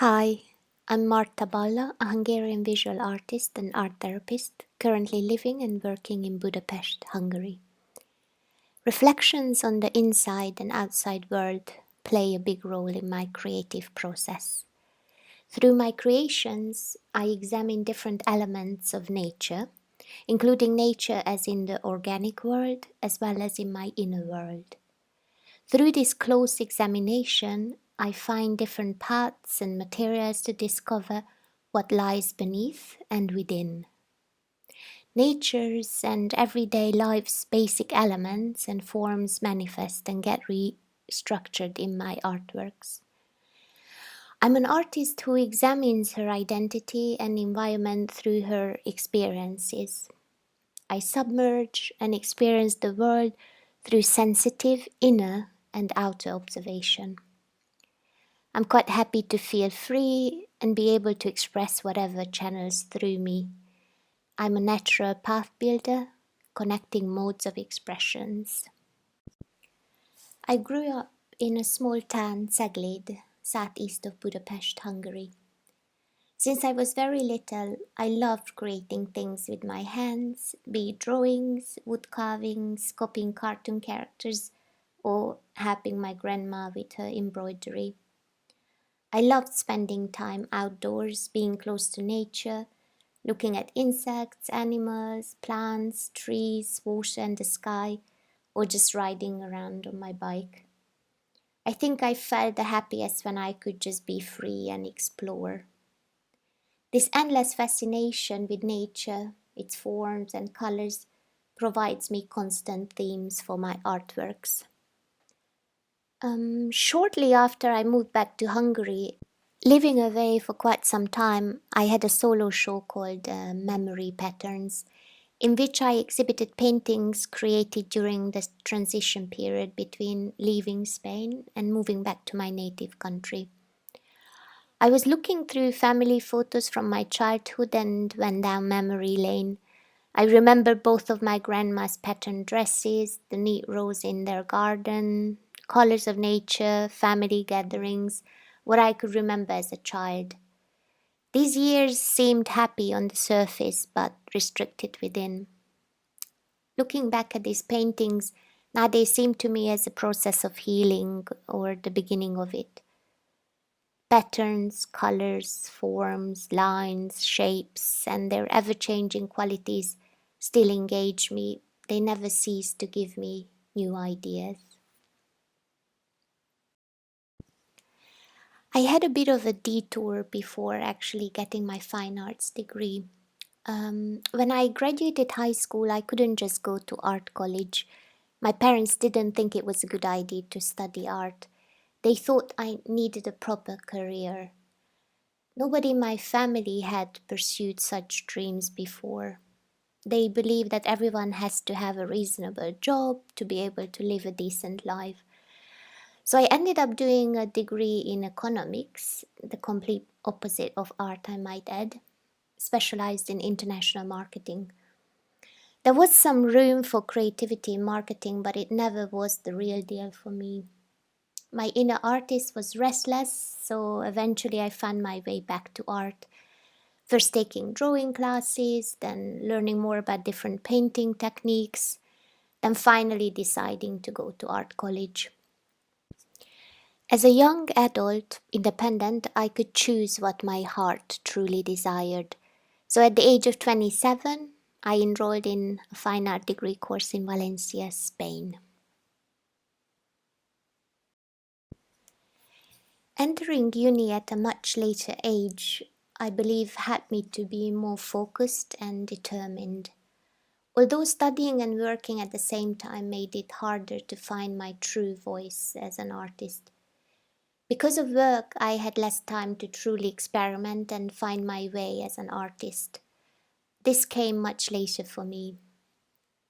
Hi, I'm Marta Balla, a Hungarian visual artist and art therapist, currently living and working in Budapest, Hungary. Reflections on the inside and outside world play a big role in my creative process. Through my creations, I examine different elements of nature, including nature as in the organic world as well as in my inner world. Through this close examination, I find different paths and materials to discover what lies beneath and within. Nature's and everyday life's basic elements and forms manifest and get restructured in my artworks. I'm an artist who examines her identity and environment through her experiences. I submerge and experience the world through sensitive inner and outer observation. I'm quite happy to feel free and be able to express whatever channels through me. I'm a natural path builder, connecting modes of expressions. I grew up in a small town, Cegléd, southeast of Budapest, Hungary. Since I was very little, I loved creating things with my hands, be it drawings, wood carvings, copying cartoon characters, or helping my grandma with her embroidery. I loved spending time outdoors, being close to nature, looking at insects, animals, plants, trees, water and the sky, or just riding around on my bike. I think I felt the happiest when I could just be free and explore. This endless fascination with nature, its forms and colors, provides me constant themes for my artworks. Shortly after I moved back to Hungary, living away for quite some time, I had a solo show called Memory Patterns, in which I exhibited paintings created during the transition period between leaving Spain and moving back to my native country. I was looking through family photos from my childhood and went down memory lane. I remember both of my grandma's patterned dresses, the neat rows in their garden, colors of nature, family gatherings, what I could remember as a child. These years seemed happy on the surface but restricted within. Looking back at these paintings, now they seem to me as a process of healing or the beginning of it. Patterns, colors, forms, lines, shapes, and their ever changing qualities still engage me. They never cease to give me new ideas. I had a bit of a detour before actually getting my fine arts degree. When I graduated high school, I couldn't just go to art college. My parents didn't think it was a good idea to study art. They thought I needed a proper career. Nobody in my family had pursued such dreams before. They believe that everyone has to have a reasonable job to be able to live a decent life. So I ended up doing a degree in economics, the complete opposite of art, I might add, specialized in international marketing. There was some room for creativity in marketing, but it never was the real deal for me. My inner artist was restless, so eventually I found my way back to art. First taking drawing classes, then learning more about different painting techniques, then finally deciding to go to art college. As a young adult, independent, I could choose what my heart truly desired. So at the age of 27, I enrolled in a fine art degree course in Valencia, Spain. Entering uni at a much later age, I believe, had me to be more focused and determined. Although studying and working at the same time made it harder to find my true voice as an artist. Because of work, I had less time to truly experiment and find my way as an artist. This came much later for me.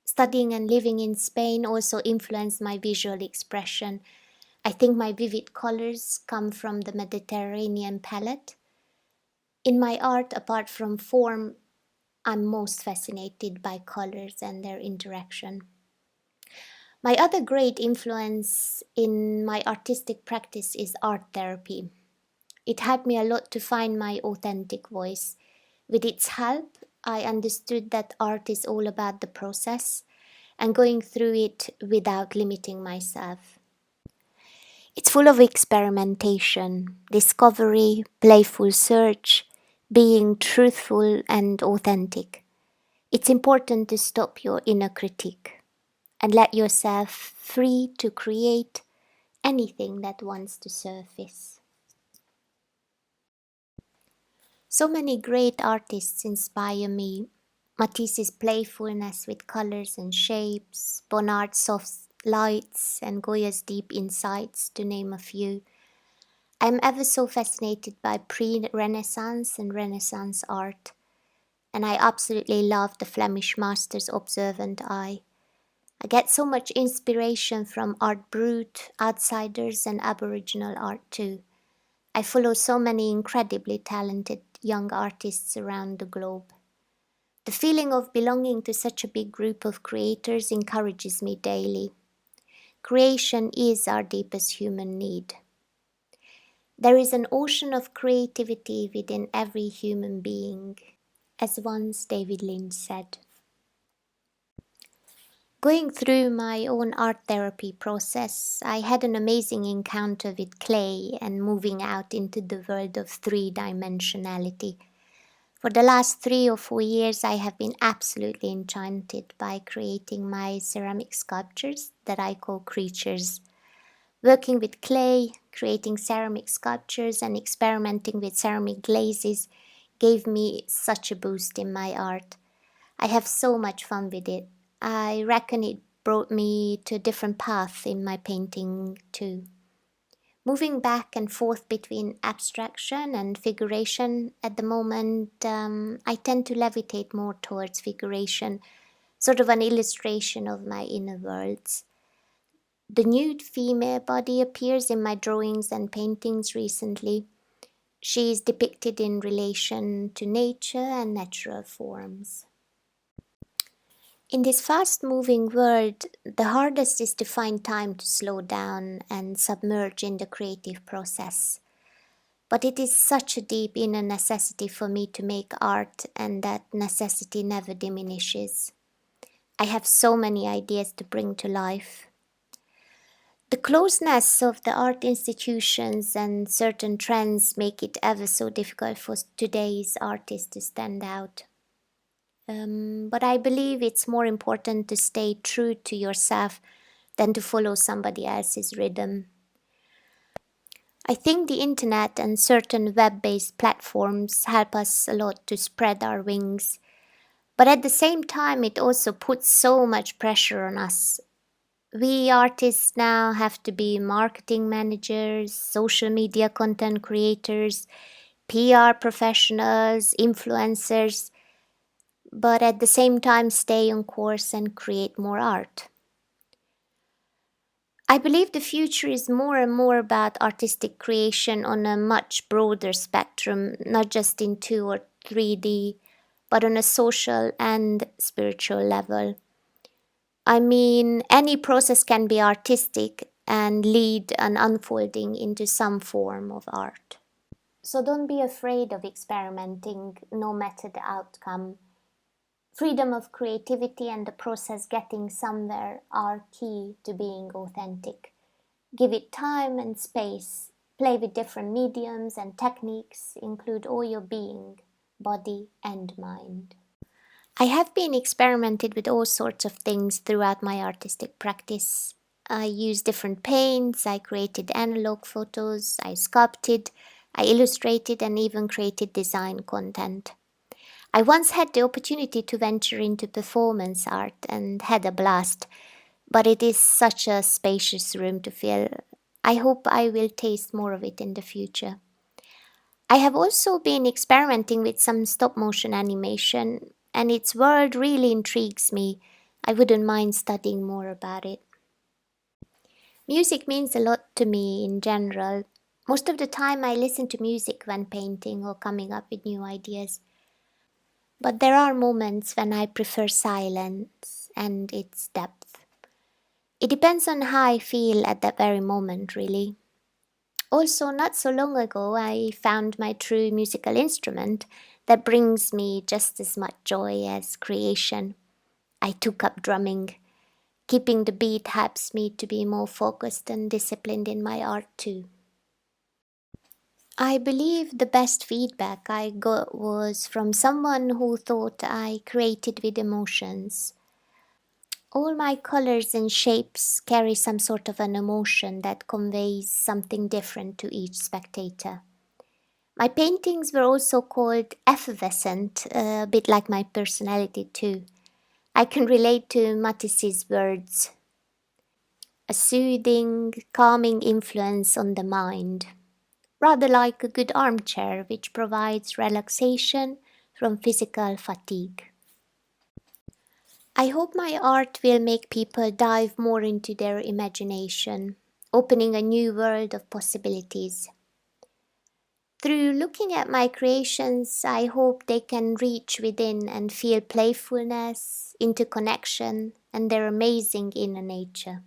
Studying and living in Spain also influenced my visual expression. I think my vivid colors come from the Mediterranean palette. In my art, apart from form, I'm most fascinated by colors and their interaction. My other great influence in my artistic practice is art therapy. It helped me a lot to find my authentic voice. With its help, I understood that art is all about the process and going through it without limiting myself. It's full of experimentation, discovery, playful search, being truthful and authentic. It's important to stop your inner critic and let yourself free to create anything that wants to surface. So many great artists inspire me. Matisse's playfulness with colors and shapes, Bonnard's soft lights, and Goya's deep insights, to name a few. I am ever so fascinated by pre-Renaissance and Renaissance art, and I absolutely love the Flemish master's observant eye. I get so much inspiration from art brut, outsiders, and Aboriginal art too. I follow so many incredibly talented young artists around the globe. The feeling of belonging to such a big group of creators encourages me daily. Creation is our deepest human need. There is an ocean of creativity within every human being, as once David Lynch said. Going through my own art therapy process, I had an amazing encounter with clay and moving out into the world of three dimensionality. For the last 3 or 4 years, I have been absolutely enchanted by creating my ceramic sculptures that I call creatures. Working with clay, creating ceramic sculptures, and experimenting with ceramic glazes gave me such a boost in my art. I have so much fun with it. I reckon it brought me to a different path in my painting too. Moving back and forth between abstraction and figuration at the moment, I tend to levitate more towards figuration, sort of an illustration of my inner worlds. The nude female body appears in my drawings and paintings recently. She is depicted in relation to nature and natural forms. In this fast moving world, the hardest is to find time to slow down and submerge in the creative process. But it is such a deep inner necessity for me to make art, and that necessity never diminishes. I have so many ideas to bring to life. The closeness of the art institutions and certain trends make it ever so difficult for today's artists to stand out. But I believe it's more important to stay true to yourself than to follow somebody else's rhythm. I think the internet and certain web based platforms help us a lot to spread our wings, but at the same time, it also puts so much pressure on us. We artists now have to be marketing managers, social media content creators, PR professionals, influencers, but at the same time stay on course and create more art. I believe the future is more and more about artistic creation on a much broader spectrum, not just in 2 or 3D, but on a social and spiritual level. I mean, any process can be artistic and lead an unfolding into some form of art. So don't be afraid of experimenting, no matter the outcome. Freedom of creativity and the process getting somewhere are key to being authentic. Give it time and space. Play with different mediums and techniques. Include all your being, body and mind. I have been experimented with all sorts of things throughout my artistic practice. I used different paints, I created analog photos, I sculpted, I illustrated and even created design content. I once had the opportunity to venture into performance art and had a blast, but it is such a spacious room to fill. I hope I will taste more of it in the future. I have also been experimenting with some stop motion animation, and its world really intrigues me. I wouldn't mind studying more about it. Music means a lot to me in general. Most of the time, I listen to music when painting or coming up with new ideas. But there are moments when I prefer silence and its depth. It depends on how I feel at that very moment, really. Also, not so long ago, I found my true musical instrument that brings me just as much joy as creation. I took up drumming. Keeping the beat helps me to be more focused and disciplined in my art too. I believe the best feedback I got was from someone who thought I created with emotions. All my colors and shapes carry some sort of an emotion that conveys something different to each spectator. My paintings were also called effervescent, a bit like my personality too. I can relate to Matisse's words, a soothing, calming influence on the mind, rather like a good armchair which provides relaxation from physical fatigue. I hope my art will make people dive more into their imagination, opening a new world of possibilities. Through looking at my creations, I hope they can reach within and feel playfulness, interconnection, and their amazing inner nature.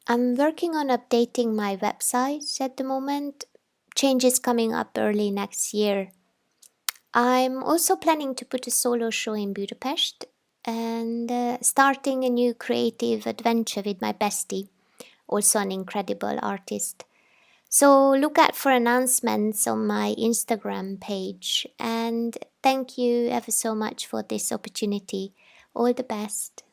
I'm working on updating my website at the moment, changes coming up early next year. I'm also planning to put a solo show in Budapest and starting a new creative adventure with my bestie, also an incredible artist. So look out for announcements on my Instagram page. And thank you ever so much for this opportunity. All the best.